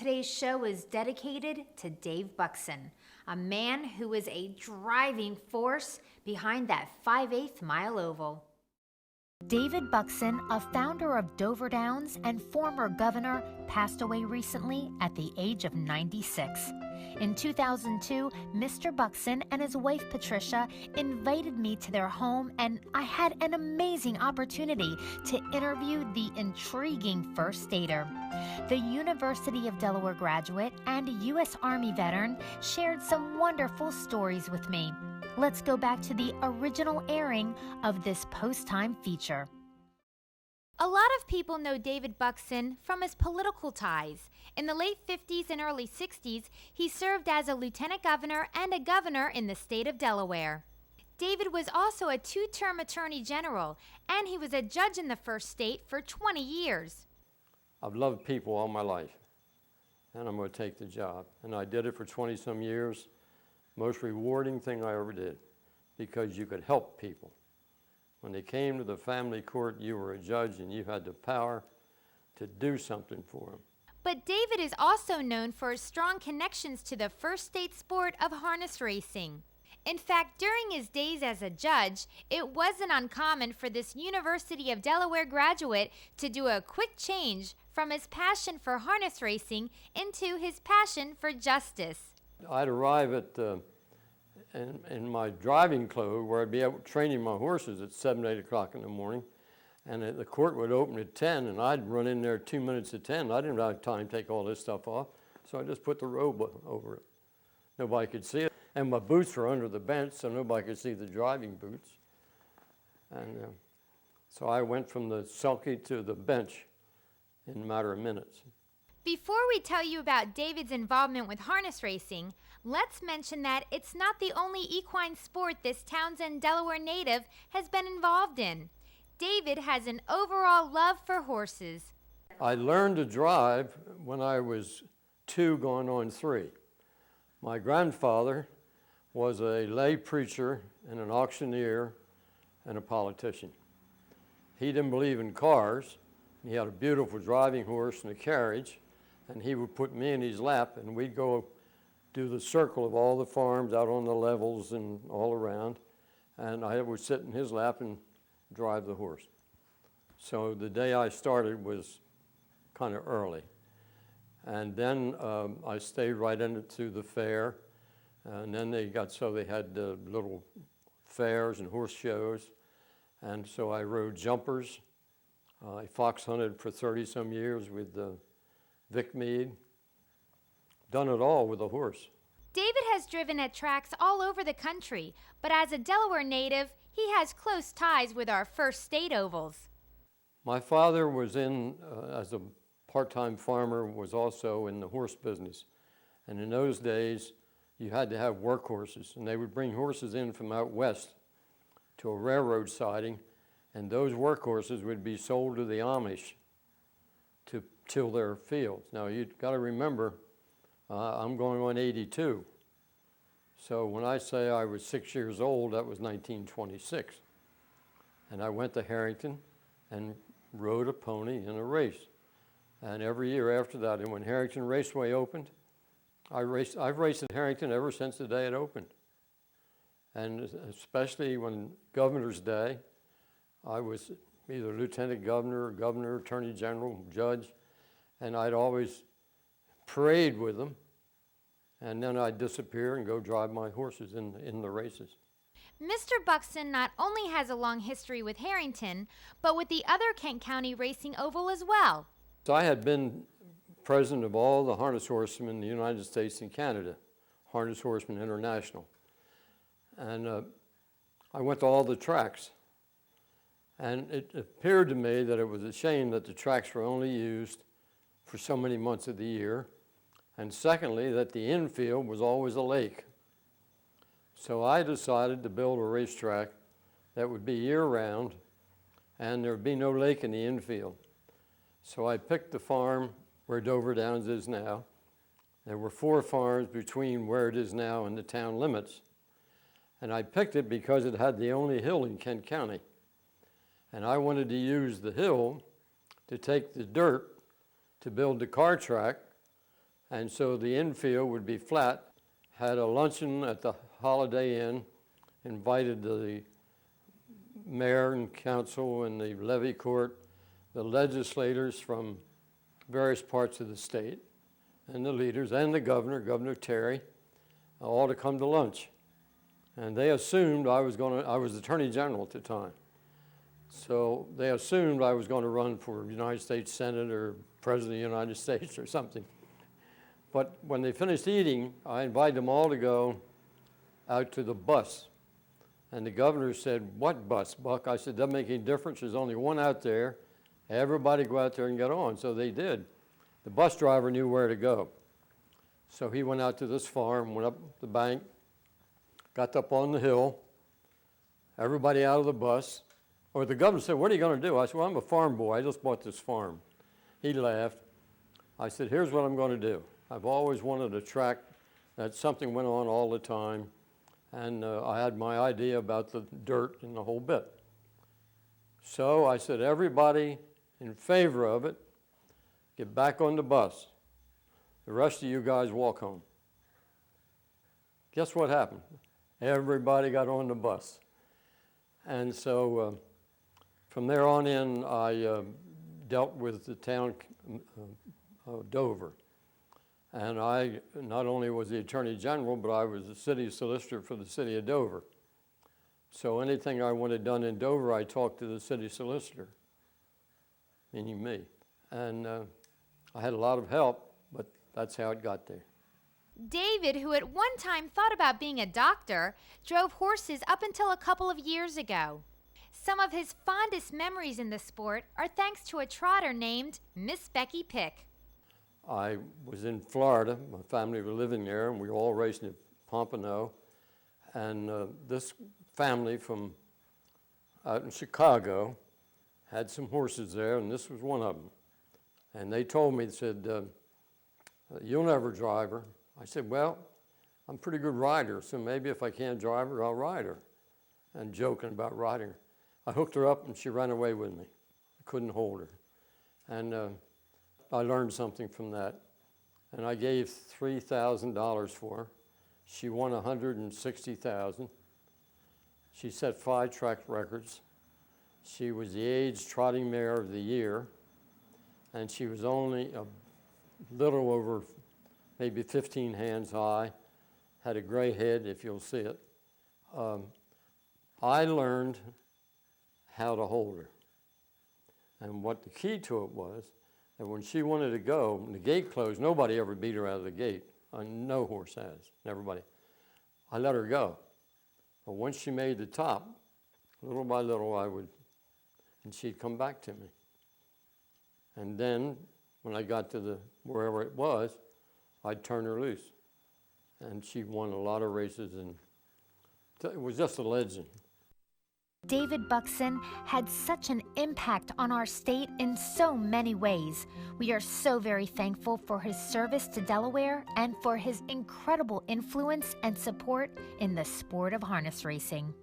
today's show is dedicated to Dave Buckson, a man who is a driving force behind that 5/8 mile oval. David Buckson, a founder of Dover Downs and former governor, passed away recently at the age of 96. In 2002, Mr. Buckson and his wife Patricia invited me to their home, and I had an amazing opportunity to interview the intriguing First Stater. The University of Delaware graduate and U.S. Army veteran shared some wonderful stories with me. Let's go back to the original airing of this post-time feature. A lot of people know David Buckson from his political ties. In the late 50s and early 60s, he served as a lieutenant governor and a governor in the state of Delaware. David was also a two-term attorney general, and he was a judge in the first state for 20 years. I've loved people all my life, and I'm going to take the job. And I did it for 20-some years. Most rewarding thing I ever did, because you could help people. When they came to the family court, you were a judge and you had the power to do something for them. But David is also known for his strong connections to the first state sport of harness racing. In fact, during his days as a judge, it wasn't uncommon for this University of Delaware graduate to do a quick change from his passion for harness racing into his passion for justice. I'd arrive at in my driving clothes, where I'd be out training my horses at 7, 8 o'clock in the morning, and the court would open at 10, and I'd run in there 2 minutes to 10. I didn't have time to take all this stuff off, so I just put the robe over it. Nobody could see it, and my boots were under the bench, so nobody could see the driving boots. And so I went from the sulky to the bench in a matter of minutes. Before we tell you about David's involvement with harness racing, let's mention that it's not the only equine sport this Townsend, Delaware native has been involved in. David has an overall love for horses. I learned to drive when I was 2 going on 3. My grandfather was a lay preacher and an auctioneer and a politician. He didn't believe in cars. He had a beautiful driving horse and a carriage, and he would put me in his lap, and we'd go do the circle of all the farms out on the levels and all around, and I would sit in his lap and drive the horse. So the day I started was kind of early. And then I stayed right into the fair, and then they had little fairs and horse shows, and so I rode jumpers. I fox hunted for 30-some years with Vic Mead. Done it all with a horse. David has driven at tracks all over the country, but as a Delaware native, he has close ties with our first state ovals. My father was as a part-time farmer, was also in the horse business. And in those days, you had to have work horses, and they would bring horses in from out west to a railroad siding, and those work horses would be sold to the Amish to till their fields. Now, you've got to remember, I'm going on 82. So when I say I was 6 years old, that was 1926. And I went to Harrington and rode a pony in a race. And every year after that, and when Harrington Raceway opened, I've raced at Harrington ever since the day it opened. And especially when Governor's Day, I was either lieutenant governor, governor, attorney general, judge, and I'd always parade with them, and then I'd disappear and go drive my horses in the races. Mr. Buckson not only has a long history with Harrington, but with the other Kent County Racing Oval as well. So I had been president of all the harness horsemen in the United States and Canada, Harness Horsemen International. And I went to all the tracks. And it appeared to me that it was a shame that the tracks were only used for so many months of the year. And secondly, that the infield was always a lake. So I decided to build a racetrack that would be year-round, and there would be no lake in the infield. So I picked the farm where Dover Downs is now. There were 4 farms between where it is now and the town limits. And I picked it because it had the only hill in Kent County. And I wanted to use the hill to take the dirt to build the car track And so the infield would be flat. Had a luncheon at the Holiday Inn, invited the mayor and council and the levee court, the legislators from various parts of the state, and the leaders, and the governor, Governor Terry, all to come to lunch. And they assumed I was Attorney General at the time. So they assumed I was going to run for United States Senate or President of the United States or something. But when they finished eating, I invited them all to go out to the bus. And the governor said, "What bus, Buck?" I said, "Doesn't make any difference. There's only one out there. Everybody go out there and get on." So they did. The bus driver knew where to go. So he went out to this farm, went up the bank, got up on the hill, everybody out of the bus. Or the governor said, "What are you going to do?" I said, "Well, I'm a farm boy. I just bought this farm." He laughed. I said, "Here's what I'm going to do. I've always wanted a track that something went on all the time, and I had my idea about the dirt and the whole bit." So I said, "Everybody in favor of it, get back on the bus. The rest of you guys walk home." Guess what happened? Everybody got on the bus. And so from there on in, I dealt with the town of Dover. And I not only was the Attorney General, but I was the city solicitor for the city of Dover. So anything I wanted done in Dover, I talked to the city solicitor, meaning me. And I had a lot of help, but that's how it got there. David, who at one time thought about being a doctor, drove horses up until a couple of years ago. Some of his fondest memories in the sport are thanks to a trotter named Miss Becky Pick. I was in Florida. My family were living there, and we were all racing at Pompano. And this family from out in Chicago had some horses there, and this was one of them. And they told me, they said, "You'll never drive her." I said, "Well, I'm a pretty good rider, so maybe if I can't drive her, I'll ride her." And joking about riding her. I hooked her up, and she ran away with me. I couldn't hold her. And I learned something from that. And I gave $3,000 for her. She won $160,000. She set 5 track records. She was the age trotting mare of the year. And she was only a little over maybe 15 hands high, had a gray head, if you'll see it. I learned how to hold her. And what the key to it was, that when she wanted to go, when the gate closed, nobody ever beat her out of the gate. No horse has, everybody. I let her go. But once she made the top, little by little and she'd come back to me. And then, when I got to wherever it was, I'd turn her loose. And she won a lot of races, and it was just a legend. David Buckson had such an impact on our state in so many ways. We are so very thankful for his service to Delaware and for his incredible influence and support in the sport of harness racing.